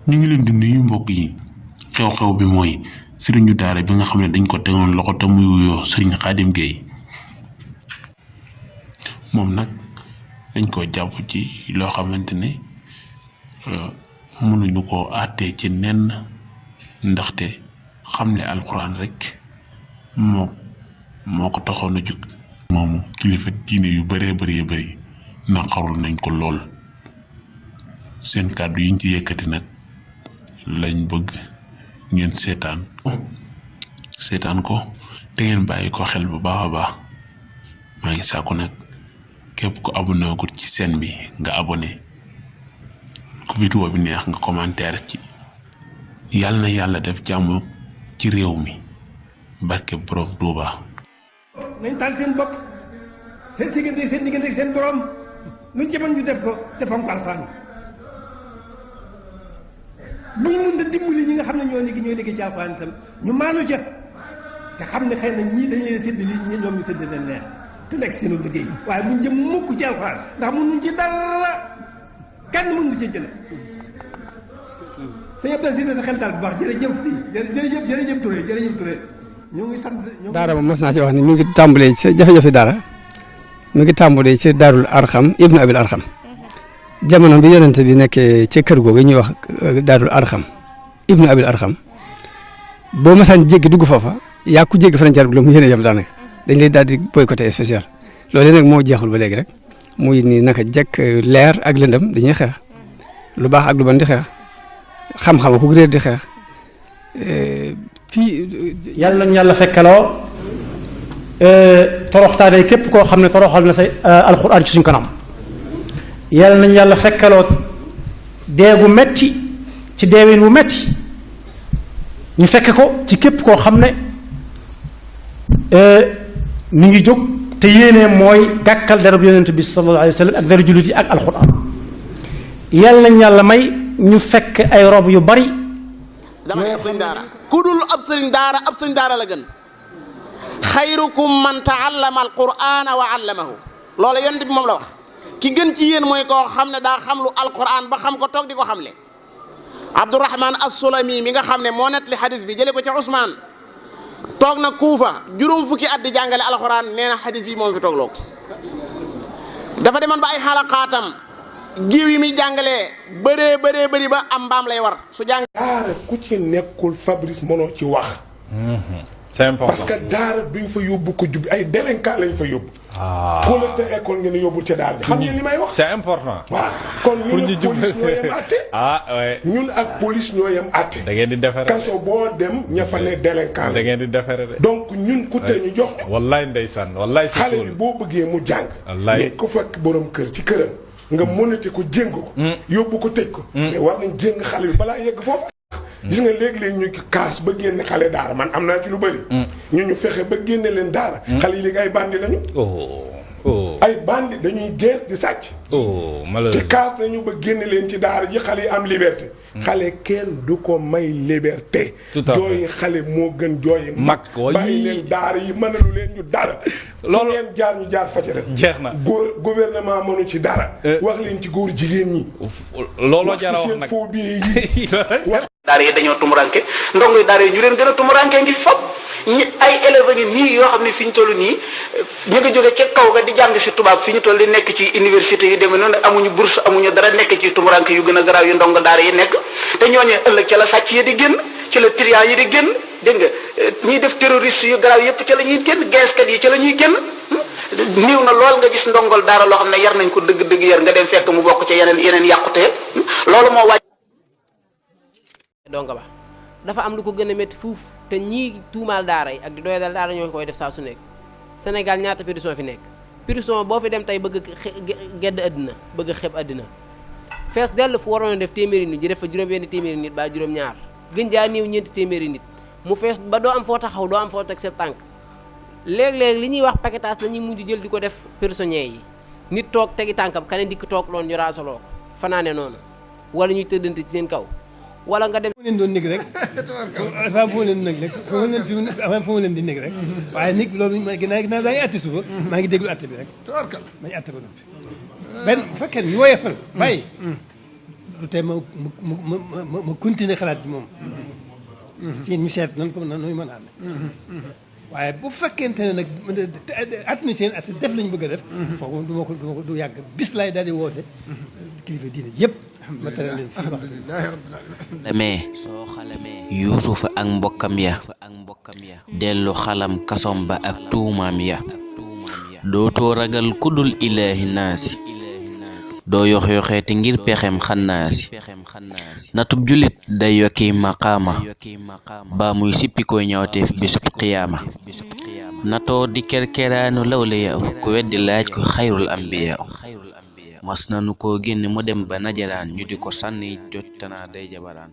ñu ngi leen di nuyu mbokk yi xew-xew bi mooy sëriñu daara bi nga xam ne dañ ko tegoon loxo te muy wuyoo sëriñ Xaadim Gueye moom nag dañ ko jàpp ci loo xamante ne mënuñu koo àttee ci nenn ndaxte xamle alxuraan rek moo ko taxoon a jóg moomu kilifa diine yu bëree bëri naqarul nañ ko lool seen kàddu yiñ ci yëkkati nag lañ bëgg ngeen seetaan ko te ngeen bàyyi ko xel bu baax a baax maa ngi sàkku nag képp ku abonné ko ci chaîne bi nga abonné ku vidéo bi neex nga commentaire ci yàlla na yàlla def jàmm ci réew mi barke borom Tuuba nañ taal seen bopp seen diggante ak seen borom luñ ci mën ñu def ko defam ko alxuraan bu ñu mën a dimbali ñi nga xam ne ñooy liggéey ci alxuraan itam ñu maanu ca te xam ne xëy na ñii dañ leen sédd lii ñii ñoom ñu tëdd leen leer te nekk seenu liggéey waaye buñ jëm mukk ci alxuraan ndax mënuñ ci dara kenn mënu ci jële sëñ Abdou si ne sa xel daal bu baax jërëjëf Touré ñu ngi sant daara moom mos naa ci wax ni mi ngi tàmbalee ci jafe-jafe daara mi ngi tàmbalee ci daarul arxam ibnu abil arxam jamono bi yonente bi nekkee ci kër googu ñuy wax daarul arxam ibnu abil arxam boo masaan jéggi dugg foofa yaa ku jéggi frontière bi la mu yéene yem daanaka dañ lay daal di boycotté spécial loolu nag moo jeexul ba léegi rek muy ni naka jekk leer ak lëndëm dañuy xeex lu baax ak lu bon di xeex xam-xam ku réer di xeex fii yàlla nañu yàlla fekkaloo toroxtaane képp koo xam ne toroxal na say alxuraan ci suñ kanam yàlla nañu yàlla fekkaloo deegu metti ci deewin wu metti ñu fekke ko ci képp koo xam ne mi ngi jóg te yéenee mooy gàkkal derub yonent bi sallallahu alayhi wa sallam ak deru jullit yi ak alxuraan yàlla nañu yàlla may ñu fekk ay rob yu bari dama ne ab sëñ daara ku dul ab sëñ daara la gën xayrukum man taallama alqur'ana wa allamahu loola yonent bi moom la wax ki gën ci yéen mooy koo xam ne daa xam lu alqur'an ba xam ko toog di ko xamle Abdourahman as-Sulami mi nga xam ne moo nettali xadis bi jële ko ci Ousmane toog na Kuufa juróom fukki at di jàngale alqur'an nee na xadis bi moom fi toog loo ko dafa demoon ba ay xalaqaatam giiw yi muy jàngalee bëree ba am mbaam lay war su jàng daara ku ci nekkul Fabrice mënoo ci wax. c'est important parce que daara duñ fa yóbbu ko jub ay délinquant lañ fa yóbbu. pour la te école ngeen yóbbu ca daara xam ngeen li may wax. c'est important. waaw kon ñun ak police ñoo yem àtte. ñun ak police ñoo yem àtte. da ngeen di defare kaso boo dem ña fa ne délinquant da ngeen di defare de. donc ñun ku te ñu jox. wallaay ndeysaan wallaay si xale bi boo bëggee mu jàng. wallaay mais ku fekk borom kër ci këram. nga mënate ko jéng ko. yóbbu ko tëj ko. mais war nañ jéng xale bi balaa yegg foofu. gis nga léegi-léegi ñu kaas ba génne xale daara man am naa ci lu bëri. ñu fexe ba génne leen daara. xale yi léegi ay bandi lañu. ay bandi dañuy gees di sàcc. te kaas nañu ba génne leen ci daara ji xale yi am liberté. xale kenn du ko may liberté. jooyi xale moo gën jooyi mag. bàyyi leen daara yi mënalu leen ñu dara. loolu ngeen jaar ñu jaar fajara. jeex na gouvernement mënu ci dara. wax leen ci góor jigéen ñi. looloo jar a wax nag foo bi yi. daara yi dañoo tumuranke ndongo yi daara yi ñu leen gën a tumuranke ngi fop ñi ay élèves ngi nii yoo xam ne fi ñu toll nii ñu ngi jóge ca kaw ga di jàng si tubaab fi ñu toll di nekk ci université yu demee noonu amuñu bourse amuñu dara nekk ci tumuranke yu gën a garaaw yu ndongo daara yi nekk te ñooñee ëllëg ca la sàcc yi di génn ci la trian yi di génn dégg nga ñiy def terroriste yu garaaw yëpp ca la ñuy génn geeskat yi ca la ñuy génn niiw na lool nga gis ndongol daara loo xam ne yar nañ ko dëgg-dëgg yar nga dem fekk mu bokk ca yeneen yàqute loolu moo wàcc donga ba dafa am lu ko gën a métti fuuf te ñii tuumaal daara yi ak di doyadal daara ñoo koy def saa su nekk Sénégal ñaata prison fi nekk prison boo fi dem tey bëgg gedd àddina bëgg xeb àddina fees dell fu waroon a def téeméeri nit ji def fa juróom-benn téeméeri nit ba juróom-ñaar gën jaa néew ñeenti téeméeri nit mu fees ba doo am foo taxaw doo am foo teg sa tànk léeg-léeg li ñuy wax paquetage lañuy mujj jël di ko def prisonniers yi nit toog tegi tànkam kaneen dikk toog loon ñu raasaloo ko fanaane noonu wala ñuy tëddante ci seen kaw wala nga dem. fu leen doon nekk rek dafa fu leen nekk rek fu leen di nekk rek waaye nit loolu ginnaaw daa ngi àtte suba maa ngi déglu àtte bi rek. tubaarkal maa ngi àtte ba noppi benn bu fekkee ñu woyee fal bàyyi du tee ma continuer xalaat ci moom. seen ñu seet nan ko noonu mën a amee. waaye bu fekkente ne nag at na seen at def lañu bëgg a def. kooku du ma ko du yàgg bis laay daal di woote. kilifa diine yëpp. ma tere leen fii wax. soo xalamee yuusufa ak mbokkam ya dellu xalam kasom ba ak tuumaam ya dootoo ragal kudul ilaahi naasi doo yox-yoxeeti ngir pexem xannaasi natub julit day yokki maqaama ba muy sippi koy ñawteef bisub qiyaama natoo di kerkeraanu lawla yaw ku weddi laaj ko xayrul ambiya mas nanu ko génne mu dem ba najaraan ñu di ko sànni jot tanaa day jabaraan